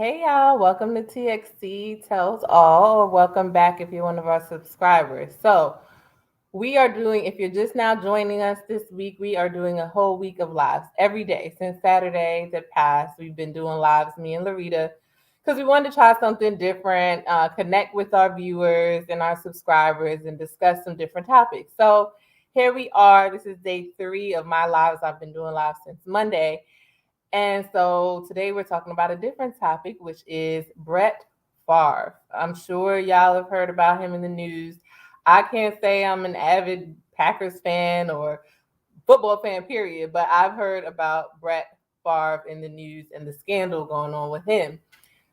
Hey y'all, welcome to TXC Tells All, or welcome back if you're one of our subscribers. So, we are doing, if you're just now joining us this week, we are doing a whole week of lives every day since Saturday that passed. We've been doing lives, me and Larita, because we wanted to try something different, connect with our viewers and our subscribers, and discuss some different topics. So, here we are. This is day 3 of my lives. I've been doing lives since Monday. And so today we're talking about a different topic, which is Brett Favre. I'm sure y'all have heard about him in the news. I can't say I'm an avid Packers fan or football fan, period, but I've heard about Brett Favre in the news and the scandal going on with him.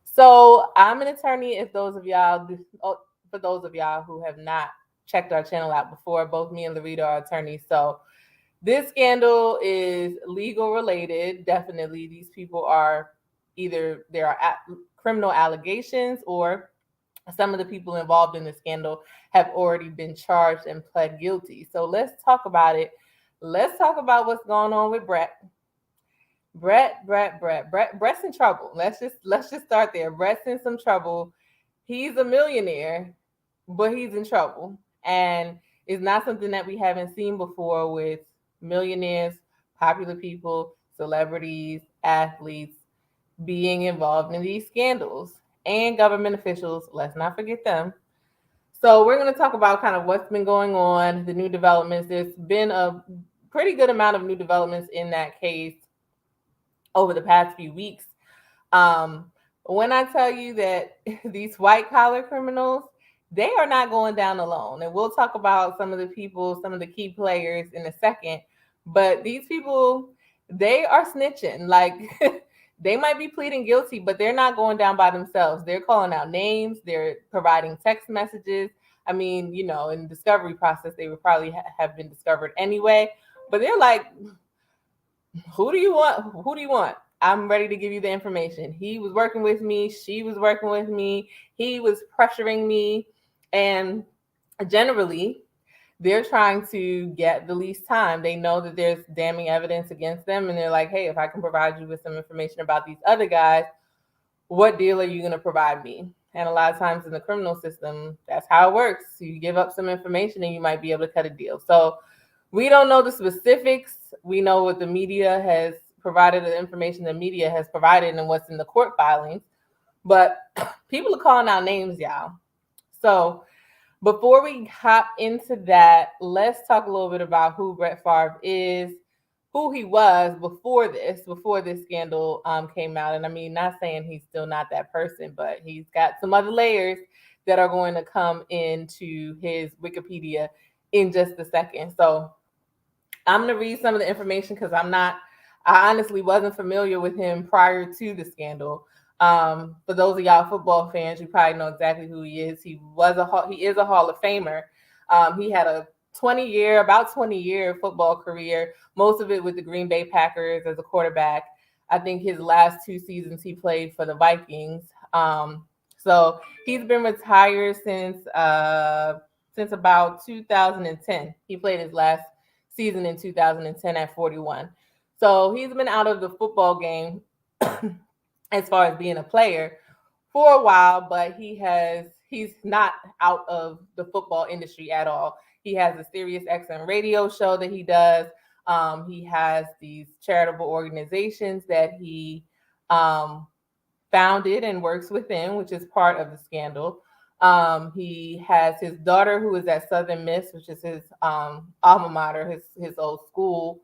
So I'm an attorney. For those of y'all who have not checked our channel out before, both me and Larita are attorneys. So this scandal is legal related. Definitely, these people are either there are criminal allegations, or some of the people involved in the scandal have already been charged and pled guilty. So let's talk about it. Let's talk about what's going on with Brett. Brett's in trouble. Let's just start there. Brett's in some trouble. He's a millionaire, but he's in trouble. And it's not something that we haven't seen before with millionaires, popular people, celebrities, athletes being involved in these scandals, and government officials. Let's not forget them. So we're going to talk about kind of what's been going on, the new developments. There's been a pretty good amount of new developments in that case over the past few weeks. When I tell you that these white collar criminals, they are not going down alone. And we'll talk about some of the people, some of the key players in a second. But these people, they are snitching. Like they might be pleading guilty, but they're not going down by themselves. They're calling out names, they're providing text messages. I mean, in the discovery process, they would probably have been discovered anyway. But they're like, who do you want? Who do you want? I'm ready to give you the information. He was working with me. She was working with me. He was pressuring me. And generally, they're trying to get the least time. They know that there's damning evidence against them. And they're like, hey, if I can provide you with some information about these other guys, what deal are you going to provide me? And a lot of times in the criminal system, that's how it works. You give up some information and you might be able to cut a deal. So we don't know the specifics. We know what the media has provided, the information the media has provided, and what's in the court filings. But people are calling out names, y'all. So before we hop into that, let's talk a little bit about who Brett Favre is, who he was before this scandal came out. And I mean, not saying he's still not that person, but he's got some other layers that are going to come into his Wikipedia in just a second. So I'm going to read some of the information because I honestly wasn't familiar with him prior to the scandal. For those of y'all football fans, you probably know exactly who he is. He is a Hall of Famer. He had a about 20-year football career, most of it with the Green Bay Packers as a quarterback. I think his last 2 seasons he played for the Vikings. So he's been retired since about 2010. He played his last season in 2010 at 41. So he's been out of the football game as far as being a player for a while, but he's not out of the football industry at all. He has a Sirius XM radio show that he does. He has these charitable organizations that he founded and works within, which is part of the scandal. He has his daughter who is at Southern Miss, which is his alma mater, his old school.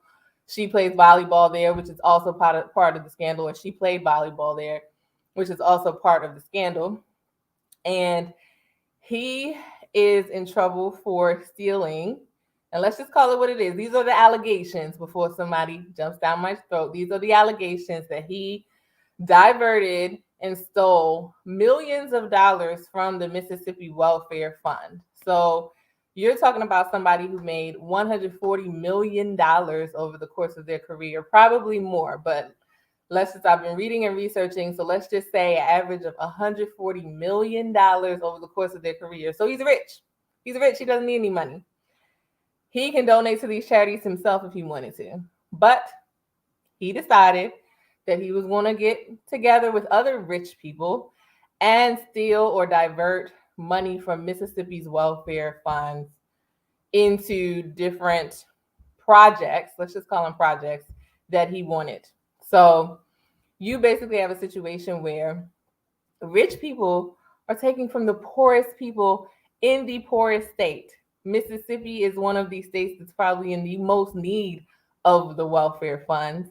She plays volleyball there, which is also part of the scandal. And she played volleyball there, which is also part of the scandal. And he is in trouble for stealing. And let's just call it what it is. These are the allegations before somebody jumps down my throat. These are the allegations that he diverted and stole millions of dollars from the Mississippi Welfare Fund. So you're talking about somebody who made $140 million over the course of their career, probably more, but I've been reading and researching, so let's just say an average of $140 million over the course of their career. So he's rich. He's rich. He doesn't need any money. He can donate to these charities himself if he wanted to. But he decided that he was going to get together with other rich people and steal or divert money from Mississippi's welfare funds into different projects, let's just call them projects, that he wanted. So you basically have a situation where rich people are taking from the poorest people in the poorest state. Mississippi is one of these states that's probably in the most need of the welfare funds,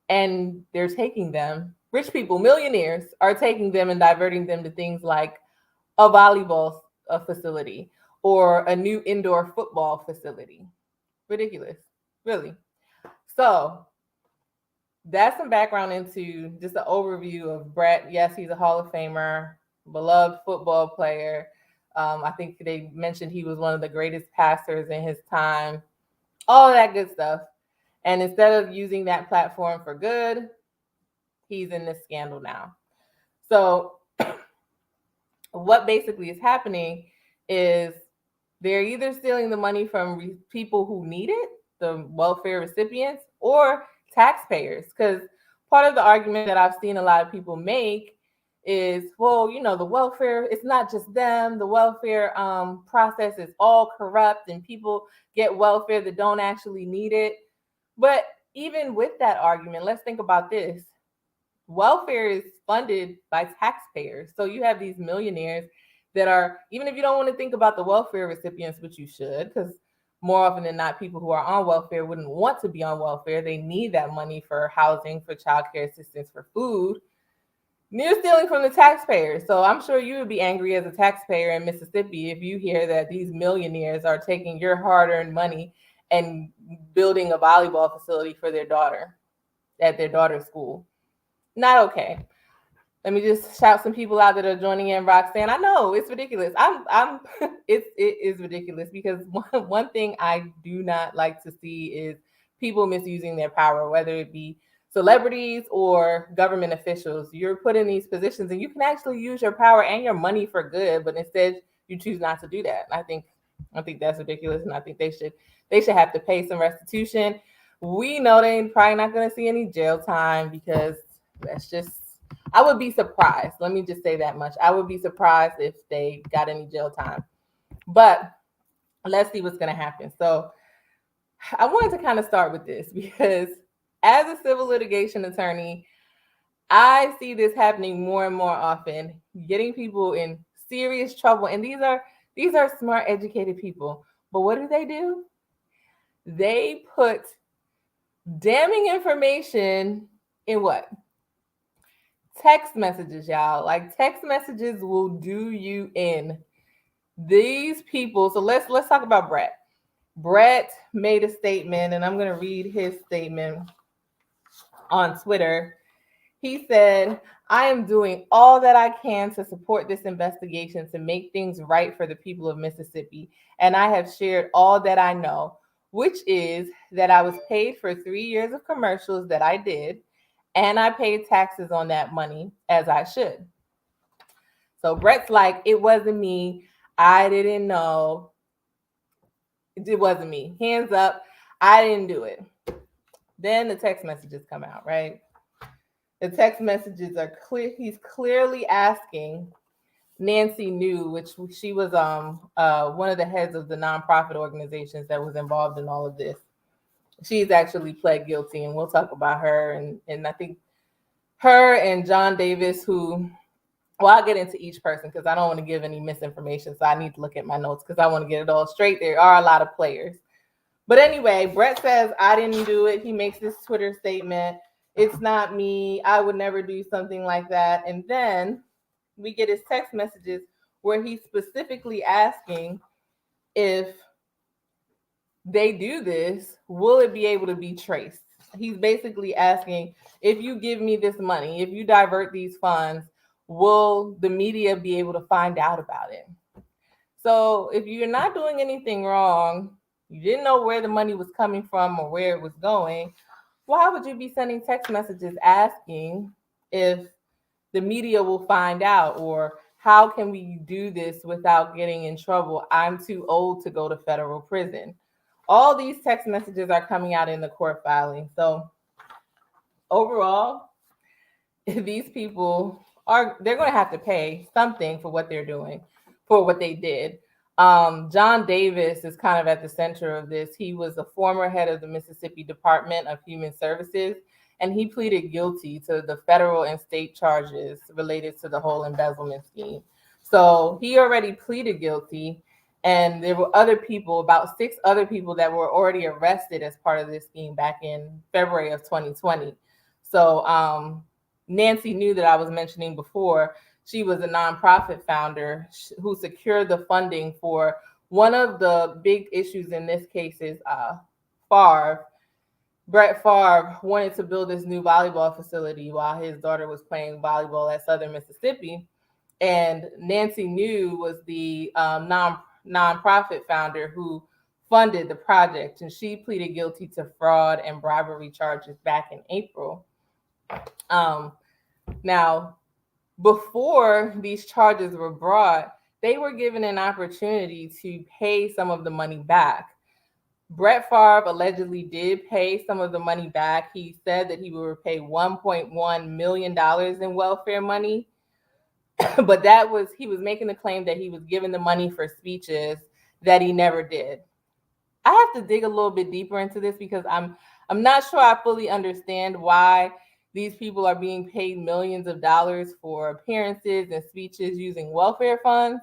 and they're taking them. Rich people, millionaires, are taking them and diverting them to things like a volleyball facility or a new indoor football facility. Ridiculous, really. So that's some background into just an overview of Brett. Yes, he's a Hall of Famer, beloved football player. I think they mentioned he was one of the greatest passers in his time, all of that good stuff. And instead of using that platform for good, he's in this scandal now. So what basically is happening is they're either stealing the money from people who need it, the welfare recipients, or taxpayers. Because part of the argument that I've seen a lot of people make is, well, you know, the welfare, it's not just them. The welfare process is all corrupt and people get welfare that don't actually need it. But even with that argument, let's think about this. Welfare is funded by taxpayers. So you have these millionaires that are, even if you don't want to think about the welfare recipients, which you should, because more often than not, people who are on welfare wouldn't want to be on welfare. They need that money for housing, for childcare assistance, for food. You're stealing from the taxpayers. So I'm sure you would be angry as a taxpayer in Mississippi if you hear that these millionaires are taking your hard-earned money and building a volleyball facility for their daughter at their daughter's school. Not okay. Let me just shout some people out that are joining in. Roxanne, I know it's ridiculous. It is ridiculous because one thing I do not like to see is people misusing their power, whether it be celebrities or government officials. You're put in these positions and you can actually use your power and your money for good, but instead you choose not to do that. I think that's ridiculous, and I think they should have to pay some restitution. We know they're probably not going to see any jail time because that's just, I would be surprised. Let me just say that much. I would be surprised if they got any jail time. But let's see what's going to happen. So I wanted to kind of start with this because as a civil litigation attorney, I see this happening more and more often, getting people in serious trouble. And these are smart, educated people. But what do? They put damning information in what? Text messages, y'all. Like, text messages will do you in. These people. So let's talk about Brett. Brett made a statement, and I'm going to read his statement on Twitter. He said, "I am doing all that I can to support this investigation to make things right for the people of Mississippi. And I have shared all that I know, which is that I was paid for 3 years of commercials that I did, and I paid taxes on that money as I should." So Brett's like, it wasn't me. I didn't know. It wasn't me. Hands up. I didn't do it. Then the text messages come out, right? The text messages are clear. He's clearly asking Nancy New, which she was one of the heads of the nonprofit organizations that was involved in all of this. She's actually pled guilty, and we'll talk about her. And I think her and John Davis, who, well, I'll get into each person because I don't want to give any misinformation. So I need to look at my notes because I want to get it all straight. There are a lot of players. But anyway, Brett says, I didn't do it. He makes this Twitter statement. It's not me. I would never do something like that. And then we get his text messages where he's specifically asking if they do this, will it be able to be traced? He's basically asking, if you give me this money, if you divert these funds, will the media be able to find out about it? So if you're not doing anything wrong, you didn't know where the money was coming from or where it was going, why would you be sending text messages asking if the media will find out, or how can we do this without getting in trouble? I'm too old to go to federal prison. All these text messages are coming out in the court filing. So overall, these people they're going to have to pay something for what they're doing, for what they did. John Davis is kind of at the center of this. He was a former head of the Mississippi Department of Human Services, and he pleaded guilty to the federal and state charges related to the whole embezzlement scheme. So he already pleaded guilty, and there were other people, about 6 other people, that were already arrested as part of this scheme back in February of 2020. So Nancy New, that I was mentioning before, she was a nonprofit founder who secured the funding for one of the big issues in this case is Favre. Brett Favre wanted to build this new volleyball facility while his daughter was playing volleyball at Southern Mississippi. And Nancy New was the nonprofit founder who funded the project, and she pleaded guilty to fraud and bribery charges back in April. Now, before these charges were brought, they were given an opportunity to pay some of the money back. Brett Favre allegedly did pay some of the money back. He said that he would repay $1.1 million in welfare money, but he was making the claim that he was given the money for speeches that he never did. I have to dig a little bit deeper into this because I'm not sure I fully understand why these people are being paid millions of dollars for appearances and speeches using welfare funds.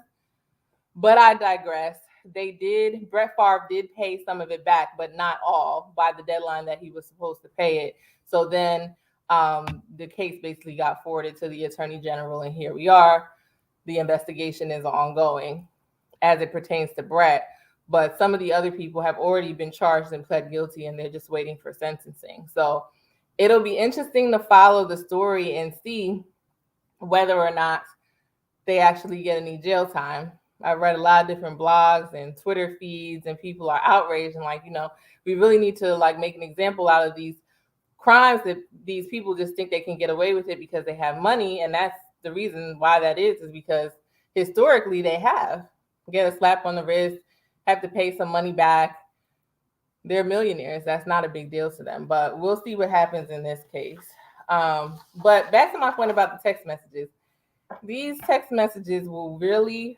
But I digress. Brett Favre did pay some of it back, but not all, by the deadline that he was supposed to pay it. So then the case basically got forwarded to the Attorney General, and here we are. The investigation is ongoing as it pertains to Brett, but some of the other people have already been charged and pled guilty, and they're just waiting for sentencing. So it'll be interesting to follow the story and see whether or not they actually get any jail time. I read a lot of different blogs and Twitter feeds, and people are outraged and like, we really need to like make an example out of these crimes that these people just think they can get away with it because they have money. And that's the reason why that is because historically they have get a slap on the wrist, have to pay some money back. They're millionaires. That's not a big deal to them, but we'll see what happens in this case. But back to my point about the text messages. These text messages will really,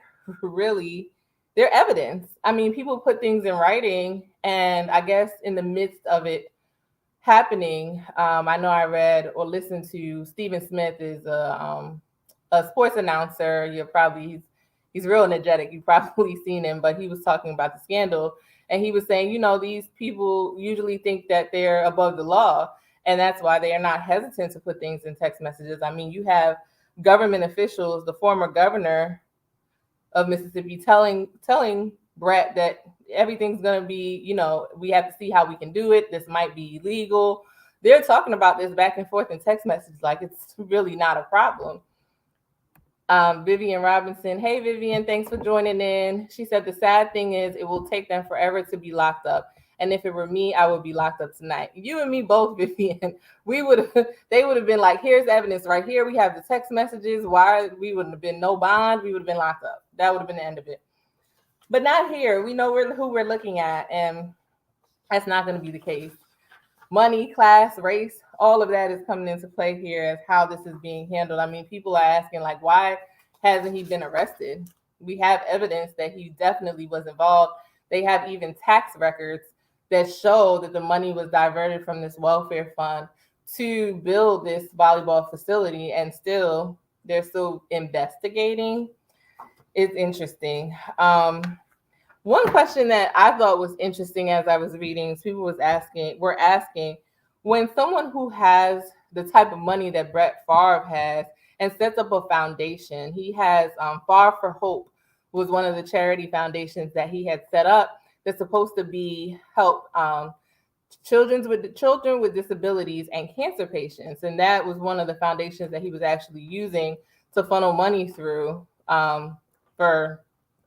they're evidence. I mean, people put things in writing, and I guess in the midst of it happening, I know I read or listened to Stephen Smith is a sports announcer. He's real energetic. You've probably seen him, but he was talking about the scandal, and he was saying, these people usually think that they're above the law, and that's why they are not hesitant to put things in text messages. I mean, you have government officials, the former governor of Mississippi, telling Brett that everything's going to be, we have to see how we can do it. This might be illegal. They're talking about this back and forth in text messages like it's really not a problem. Vivian Robinson. Hey, Vivian, thanks for joining in. She said, the sad thing is it will take them forever to be locked up. And if it were me, I would be locked up tonight. You and me both, Vivian. They would have been like, here's evidence right here. We have the text messages. Why we wouldn't have been no bond. We would have been locked up. That would have been the end of it. But not here. We know who we're looking at, and that's not going to be the case. Money, class, race, all of that is coming into play here as how this is being handled. I mean, people are asking, like, why hasn't he been arrested? We have evidence that he definitely was involved. They have even tax records that show that the money was diverted from this welfare fund to build this volleyball facility, and they're still investigating. It's interesting. One question that I thought was interesting as I was reading, people were asking, when someone who has the type of money that Brett Favre has and sets up a foundation, he has Favre for Hope was one of the charity foundations that he had set up that's supposed to be help children with disabilities and cancer patients. And that was one of the foundations that he was actually using to funnel money through for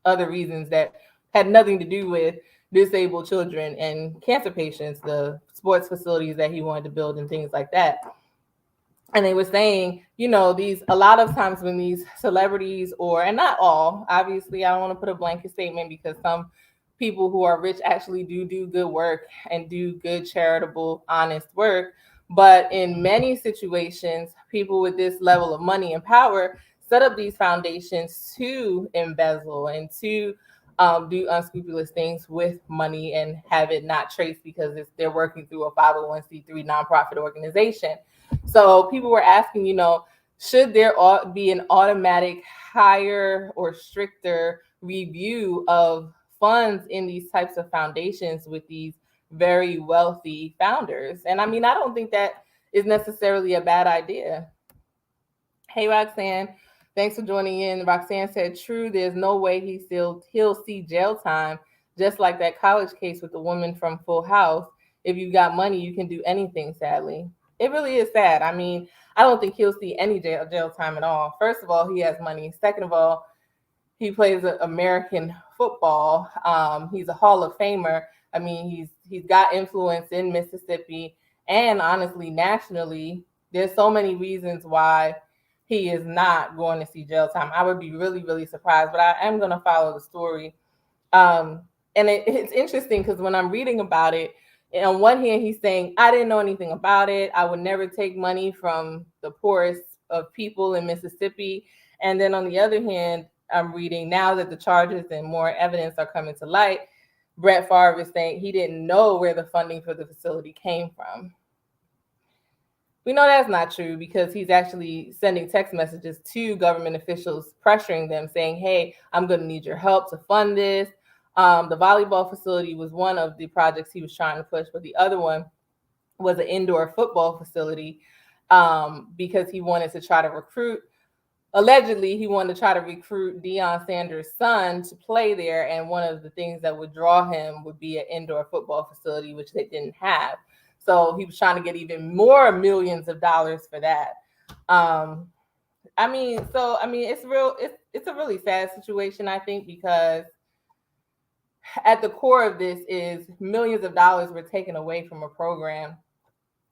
other reasons that had nothing to do with disabled children and cancer patients, the sports facilities that he wanted to build and things like that. And they were saying, a lot of times when these celebrities and not all, obviously, I don't want to put a blanket statement because some people who are rich actually do good work and do good, charitable, honest work. But in many situations, people with this level of money and power set up these foundations to embezzle and to do unscrupulous things with money and have it not traced because they're working through a 501c3 nonprofit organization. So people were asking, should there be an automatic higher or stricter review of funds in these types of foundations with these very wealthy founders? And I mean, I don't think that is necessarily a bad idea. Hey, Roxanne, thanks for joining in. Roxanne said, true, there's no way he'll see jail time, just like that college case with the woman from Full House. If you got money, you can do anything, sadly. It really is sad. I mean, I don't think he'll see any jail time at all. First of all, he has money. Second of all, he plays American football. He's a Hall of Famer. I mean, he's got influence in Mississippi and honestly, nationally. There's so many reasons why he is not going to see jail time. I would be really, really surprised, but I am going to follow the story. And it's interesting because when I'm reading about it, on one hand, he's saying, I didn't know anything about it. I would never take money from the poorest of people in Mississippi. And then on the other hand, I'm reading now that the charges and more evidence are coming to light, Brett Favre is saying he didn't know where the funding for the facility came from. We know that's not true because he's actually sending text messages to government officials, pressuring them, saying, hey, I'm going to need your help to fund this. The volleyball facility was one of the projects he was trying to push, but the other one was an indoor football facility because he wanted to try to recruit. Allegedly, he wanted to try to recruit Deion Sanders' son to play there, and one of the things that would draw him would be an indoor football facility, which they didn't have. So he was trying to get even more millions of dollars for that. It's a really sad situation, I think, because at the core of this is millions of dollars were taken away from a program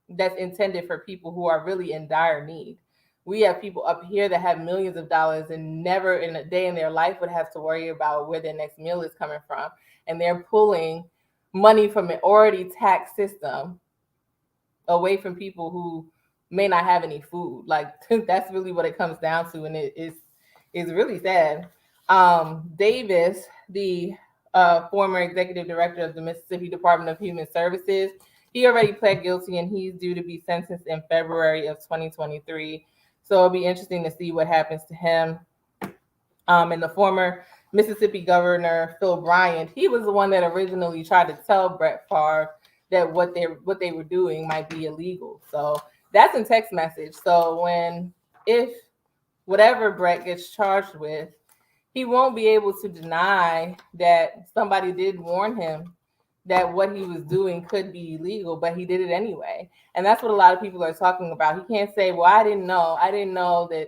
that's intended for people who are really in dire need. We have people up here that have millions of dollars and never in a day in their life would have to worry about where their next meal is coming from. And they're pulling money from an already taxed system away from people who may not have any food. Like, that's really what it comes down to. And it's really sad. Davis, the former executive director of the Mississippi Department of Human Services, he already pled guilty and he's due to be sentenced in February of 2023. So it'll be interesting to see what happens to him. And the former Mississippi Governor, Phil Bryant, he was the one that originally tried to tell Brett Favre that what they were doing might be illegal. So that's in text message. So if whatever Brett gets charged with, he won't be able to deny that somebody did warn him that what he was doing could be illegal, but he did it anyway. And that's what a lot of people are talking about. He can't say, well, I didn't know that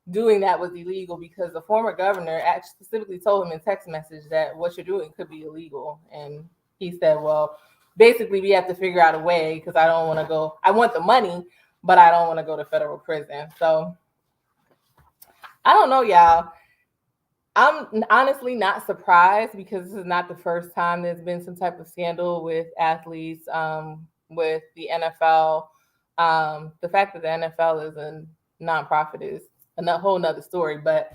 doing that was illegal, because the former governor actually specifically told him in text message that what you're doing could be illegal. And he said, well, basically we have to figure out a way, because I want the money, but I don't want to go to federal prison. So I don't know, y'all. I'm honestly not surprised, because this is not the first time there's been some type of scandal with athletes, with the NFL. The fact that the NFL is a nonprofit is a whole nother story. But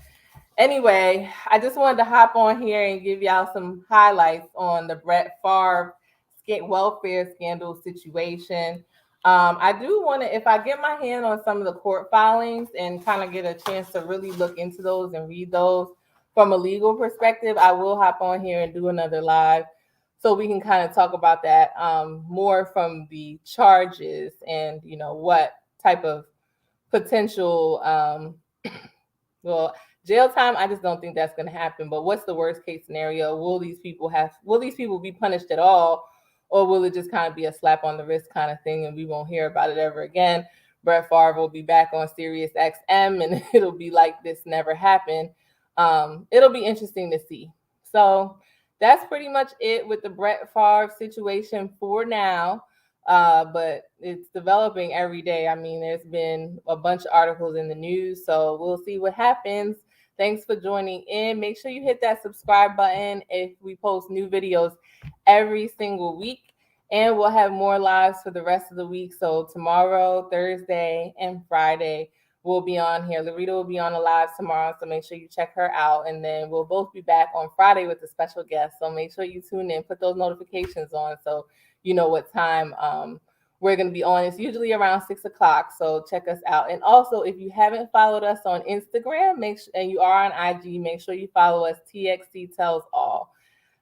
anyway, I just wanted to hop on here and give y'all some highlights on the Brett Favre welfare scandal situation. I do want to, if I get my hand on some of the court filings and kind of get a chance to really look into those and read those from a legal perspective, I will hop on here and do another live so we can kind of talk about that more from the charges and, what type of potential, jail time. I just don't think that's going to happen. But what's the worst case scenario? Will these people be punished at all? Or will it just kind of be a slap on the wrist kind of thing and we won't hear about it ever again? Brett Favre will be back on Sirius XM and it'll be like this never happened. It'll be interesting to see. So that's pretty much it with the Brett Favre situation for now. But it's developing every day. I mean, there's been a bunch of articles in the news, so we'll see what happens. Thanks for joining in. Make sure you hit that subscribe button if we post new videos every single week. And we'll have more lives for the rest of the week. So tomorrow, Thursday, and Friday, we'll be on here. Larita will be on the live tomorrow, so make sure you check her out. And then we'll both be back on Friday with a special guest. So make sure you tune in, put those notifications on so you know what time we're going to be on. It's usually around 6 o'clock, so check us out. And also, if you haven't followed us on Instagram, and you are on IG, make sure you follow us. TXC Tells All.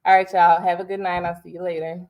All right, y'all. Have a good night. I'll see you later.